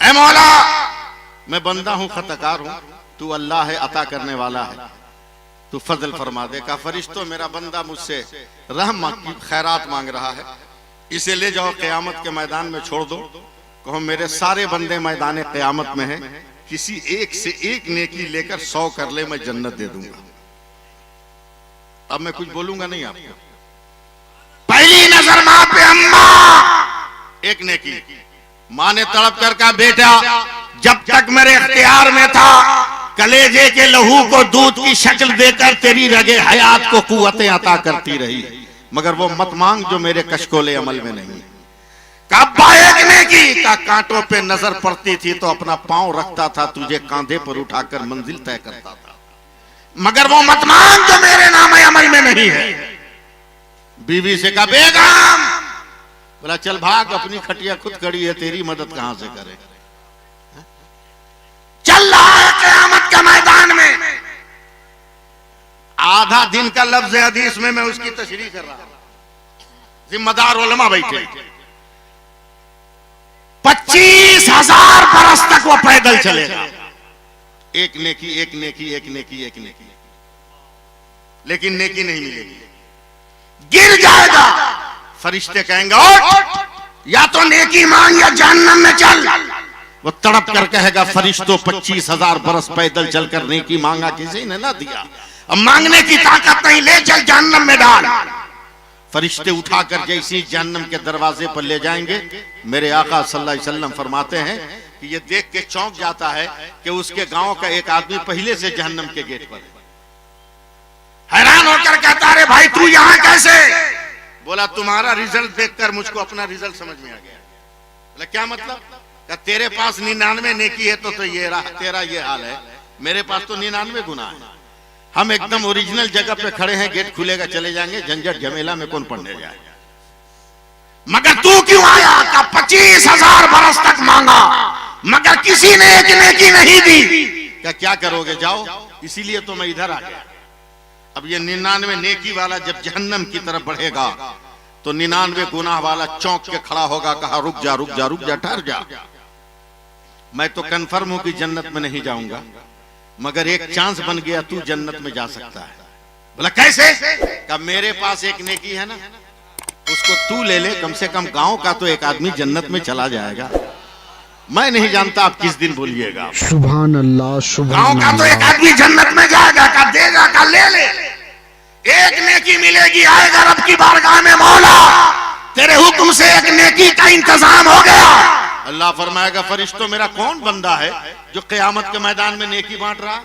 ऐ मौला मैं बंदा हूं, खताकार हूं, तू अल्लाह है, अता करने वाला है, तू फजल फरमा दे। का फरिश्तों मेरा बंदा मुझसे रहम की खैरात मांग रहा है, इसे ले जाओ क़यामत के मैदान में छोड़ दो, कहो मेरे सारे बंदे मैदान क़यामत में हैं, किसी एक से एक नेकी लेकर 100 कर ले, मैं जन्नत दे दूंगा। अब मैं कुछ बोलूंगा नहीं आपको। पहली नजर मां पे अम्मा, एक नेकी। मां ने तड़प कर कहा बेटा जब तक मेरे इख्तियार में था, कलेजे के लहू को दूध की शक्ल देकर तेरी रगे हयात को कुव्वतें अता करती रही, मगर वो मत मांग जो मेरे कशकोले अमल में नहीं। कब्बा एक नेकी का कांटों पे नजर पड़ती थी तो अपना पांव रखता था, तुझे कांधे पर उठाकर मंजिल तय करता था, मगर वो मत मांग जो मेरे नाम अमल में नहीं है। बीवी से कहा बेगम, बोला चल भाग, अपनी खटिया खुद खड़ी है, तेरी मदद कहां से करे। चल रहा है क़यामत के मैदान में, आधा दिन का लफ्ज़ हदीस में मैं उसकी तशरीह कर रहा हूं, जिम्मेदार उलमा बैठे, 25,000 बरस तक वो पैदल चलेगा, एक नेकी एक नेकी एक नेकी एक नेकी, लेकिन नेकी नहीं मिलेगी, गिर जाएगा। फरिश्ते कहेंगे उठ, या तो नेकी मांग या जहन्नम में चल। वो तड़प कर कहेगा फरिश्तों 25,000 बरस पैदल चलकर नेकी मांगा, किसी ने ना दिया, अब मांगने की ताकत नहीं, ले चल जहन्नम में डाल। फरिश्ते उठाकर जैसे जहन्नम के दरवाजे पर ले जाएंगे, मेरे आका सल्लल्लाहु अलैहि वसल्लम फरमाते हैं कि ये देख के चौंक जाता है कि उसके गांव का एक आदमी पहले से जहन्नम के गेट पर है। हैरान होकर कहता अरे भाई तू यहां कैसे? बोला तुम्हारा रिजल्ट देखकर मुझको अपना रिजल्ट समझ में आ गया। बोला क्या मतलब? क्या तेरे पास 99 नेकी है तो ये तेरा ये हाल है, मेरे पास तो 99 गुनाह है। हम एकदम ओरिजिनल जगह पे खड़े हैं, गेट खुलेगा चले जाएंगे, झंझट झमेला में कौन पढ़ने जाए। मगर तू क्यों आया? का 25,000 बरस तक मांगा मगर किसी ने एक नेकी नहीं दी। क्या करोगे? जाओ, इसीलिए तो मैं इधर आ गया। अब ये 99 नेकी वाला जब जहन्नम की तरफ बढ़ेगा तो 99 गुनाह वाला चौंक के खड़ा होगा, कहा रुक जा रुक जा रुक जा, ठहर जा, मैं तो कन्फर्म हूं कि जन्नत में नहीं जाऊंगा, मगर एक चांस बन गया, तू जन्नत में जा सकता है। बोला कैसे? कहा मेरे पास एक नेकी है ना, उसको तू ले ले, कम से कम गांव का तो एक आदमी जन्नत में चला जाएगा। मैं नहीं जानता आप किस दिन बोलिएगा। सुभान अल्लाह, सुभान गांव का तो एक आदमी जन्नत में जाएगा, का देगा, का ले ले, एक नेकी मिलेगी, आएगा रब की बारगाह में, मौला तेरे हुक्म से एक नेकी का इंतजाम हो गया। अल्लाह फरमाएगा फरिश्तों मेरा कौन बंदा है जो क़यामत के मैदान में नेकी बांट रहा?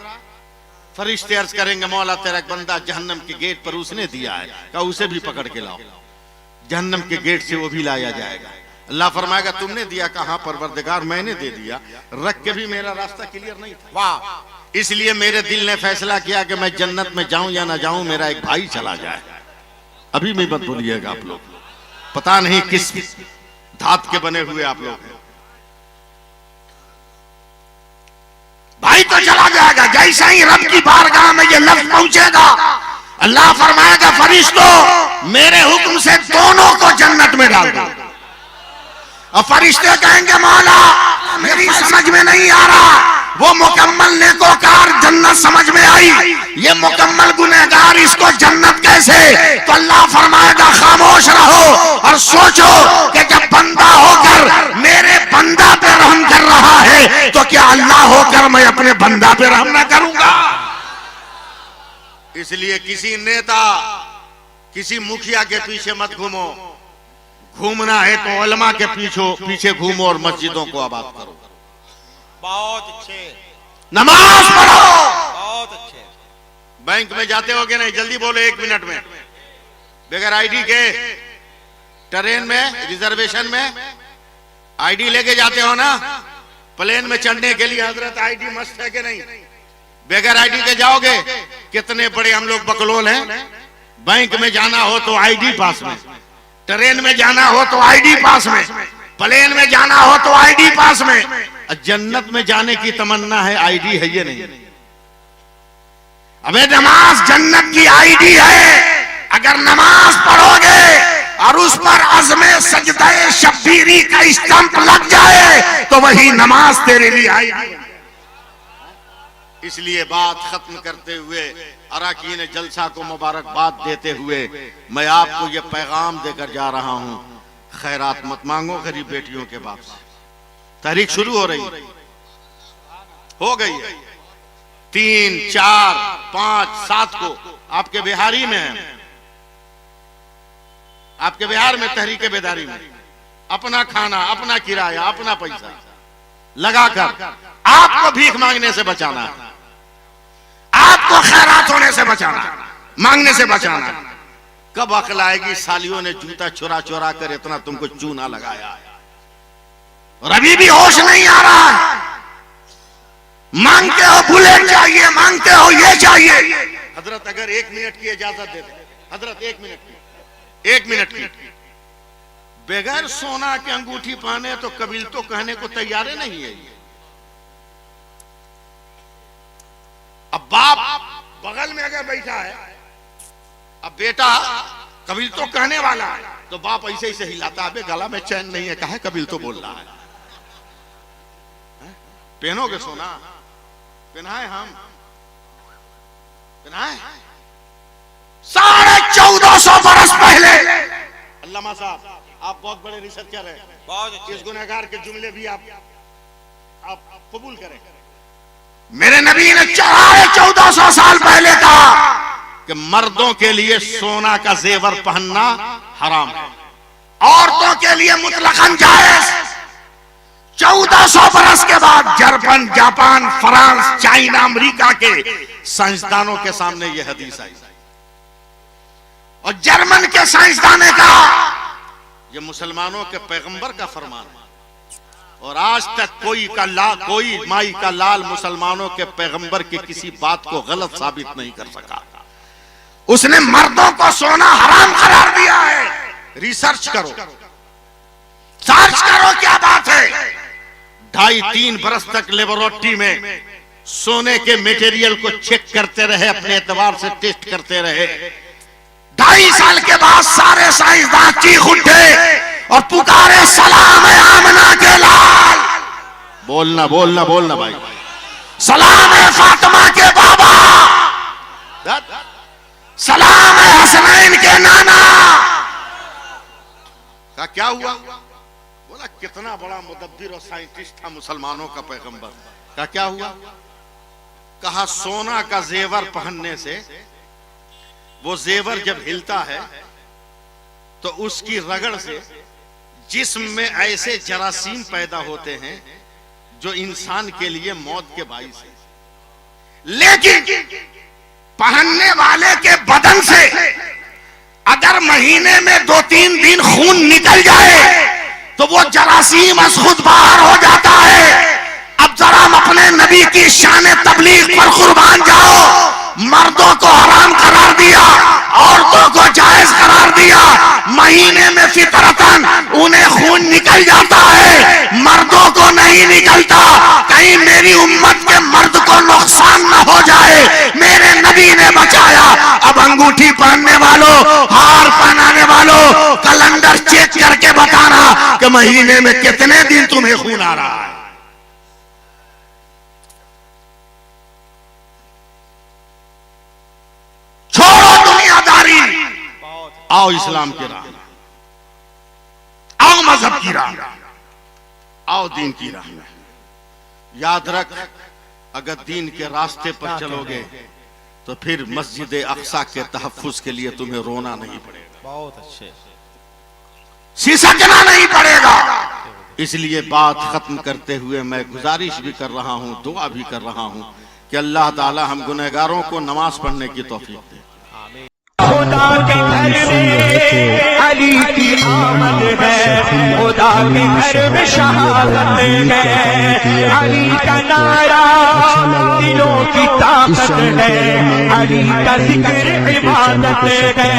फरिश्ते अर्ज करेंगे मौला तेरा एक बंदा जहन्नम के गेट पर उसने दिया है, कहा उसे भी पकड़ के लाओ। जहन्नम के गेट से वो भी लाया जाएगा। अल्लाह फरमाएगा तुमने दिया? कहा परवरदिगार मैंने दे दिया, रख के भी मेरा रास्ता क्लियर नहीं था। वाह, इसलिए मेरे दिल ने फैसला किया कि मैं जन्नत में जाऊं या ना जाऊं, मेरा एक भाई चला जाए। अभी में मत बोलिएगा आप लोग, पता नहीं किस धात के बने हुए आप लोग हैं। भाई तो चला जाएगा, जैसा ही रब की बारगाह में ये लफ्ज पहुंचेगा, अल्लाह फरमाएगा फरिश्तों मेरे हुक्म से दोनों को जन्नत में डाल दो। और फरिश्ते कहेंगे मौला मेरी समझ में नहीं आ रहा, वो मुकम्मल नेकोकार जन्नत समझ में आई, ये मुकम्मल गुनहगार इसको जन्नत कैसे? तो अल्लाह फरमाएगा खामोश रहो और सोचो कि जब बंदा होकर मेरे बंदा पे रहम कर रहा है तो क्या अल्लाह होकर मैं अपने बंदा पे रहम ना करूंगा? इसलिए किसी नेता किसी मुखिया के पीछे मत घूमो, घूमना है तो उलमा के पीछे घूमो और मस्जिदों को आबाद करो। बहुत अच्छे, नमाज पढ़ो। बहुत अच्छे। बैंक में जाते हो कि नहीं? जल्दी बोलो 1 मिनट में। बगैर आईडी के ट्रेन में रिजर्वेशन में आईडी लेके जाते हो ना? प्लेन में चढ़ने के लिए हजरत आईडी मस्त है कि नहीं? बगैर आईडी के जाओगे? कितने बड़े हम लोग बकलोल हैं। बैंक में जाना हो तो आईडी पास में, ट्रेन में जाना हो तो आईडी पास में, प्लेन में जाना हो तो आईडी पास में। जन्नत में जाने की तमन्ना है, आईडी है ये नहीं। अबे नमाज जन्नत की आईडी है। अगर नमाज पढ़ोगे और उस पर अज़्मे सजदे शब्बीरी का स्टंप लग जाए तो वही नमाज तेरे लिए आईडी। इसलिए बात खत्म करते हुए अरकान जलसा को मुबारकबाद देते हुए मैं आपको ये पैगाम देकर जा रहा हूं, खैरात मत मांगो गरीब बेटियों के बाप से। तारीख शुरू हो रही, हो गई है 3, 4, 5, 7 को आपके बिहारी में है, आपके बिहार में तहरीक बेदारी में अपना खाना, अपना किराया, अपना पैसा लगाकर आपको भीख मांगने से बचाना है, आपको खैरात होने से बचाना, मांगने से बचाना। कब अकल आएगी सालियों ने जूता चुरा चुरा कर इतना तुमको चूना लगाया और अभी भी होश नहीं आ रहा है। मांगते हो बुलेट चाहिए, मांगते हो ये चाहिए। हजरत अगर 1 मिनट की इजाजत दे दे, हजरत 1 मिनट की, 1 मिनट की, बगैर सोना के अंगूठी पहने तो कबील तो कहने को तैयार नहीं है। अब बाप बगल में अगर बैठा है, अब बेटा कबील तो कहने वाला है तो बाप ऐसे ही से हिलाता है, गला में चैन नहीं है, कहा कबील तो बोल रहा है। पहनोगे सोना? पहनाए हम, पहनाए 1450 बरस पहले। अल्लामा साहब आप बहुत बड़े रिसर्चर हैं, बहुत अच्छे। इस गुनहगार के जुमले भी आप कबूल करें। मेरे नबी ने 1400 साल पहले कहा कि मर्दों के लिए सोना का जेवर पहनना हराम है, औरतों के लिए मुतलकन जायज। 1400 बरस के बाद German, Japan, France, China, America के साइंसदानों के सामने यह हदीस आई और जर्मन के साइंसदान ने कहा यह मुसलमानों के पैगंबर का फरमान है और आज तक कोई माई का लाल मुसलमानों के पैगंबर की किसी बात को गलत साबित नहीं कर सका। उसने मर्दों को सोना हराम करार दिया है। रिसर्च करो, सर्च करो क्या बात है। 2.5-3 बरस तक लेबोरेटरी में सोने के मटेरियल को चेक करते रहे, अपने एतबार से टेस्ट करते रहे। 2.5 साल के बाद सारे साइंसदान चीख उठे और पुकारे सलाम है आमना के लाल। बोलना बोलना बोलना भाई, सलाम है फातिमा के बाबा, सलाम है हसनैन के नाना। का क्या हुआ? बोला कितना बड़ा मुदब्बिर और साइंटिस्ट था मुसलमानों का पैगंबर। का क्या हुआ? कहा सोना का जेवर पहनने से वो जेवर जब हिलता है तो उसकी रगड़ से जिस्म में ऐसे जरासीम पैदा होते हैं जो इंसान के लिए मौत के बाइस है। लेकिन पहनने वाले के बदन से अगर महीने में 2-3 दिन खून निकल जाए तो वो जरासीम अस खुद बाहर हो जाता है। अब जरा हम अपने नबी की शान तबलीग पर कुर्बान जाओ। मर्दों को हराम करार दिया, औरतों को जायज करार नहीं निकलता, कहीं मेरी उम्मत के मर्द को नुकसान न हो जाए, मेरे नबी ने बचाया। अब अंगूठी पहनने वालों, हार पहनाने वालों, कैलेंडर चेक करके बताना कि महीने में कितने दिन तुम्हें खून आ रहा है। छोड़ो दुनियादारी, आओ इस्लाम की राह, आओ मजहब की राह, आओ दीन की राह में। याद रख, अगर दीन के रास्ते पर चलोगे तो फिर मस्जिद अक्सा के तहफ्फुज के लिए तुम्हें रोना नहीं पड़ेगा, बहुत अच्छे, सिसकना नहीं पड़ेगा। इसलिए बात खत्म करते हुए मैं गुजारिश भी कर रहा हूं, दुआ भी कर रहा हूं कि अल्लाह ताला हम गुनहगारों को नमाज पढ़ने की तौफीक दे। खुदा के घर में अली की आमद है, खुदा के घर में शहादत है, अली का नारा दिलों की ताकत है, अली का जिक्र इबादत है,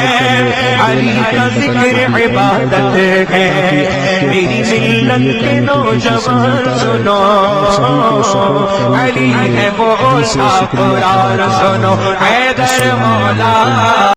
अली का जिक्र इबादत है। मेरी मिल्लत के नौजवान सुनो, अली है वो सा कुरान सुनो, हैदर मौला।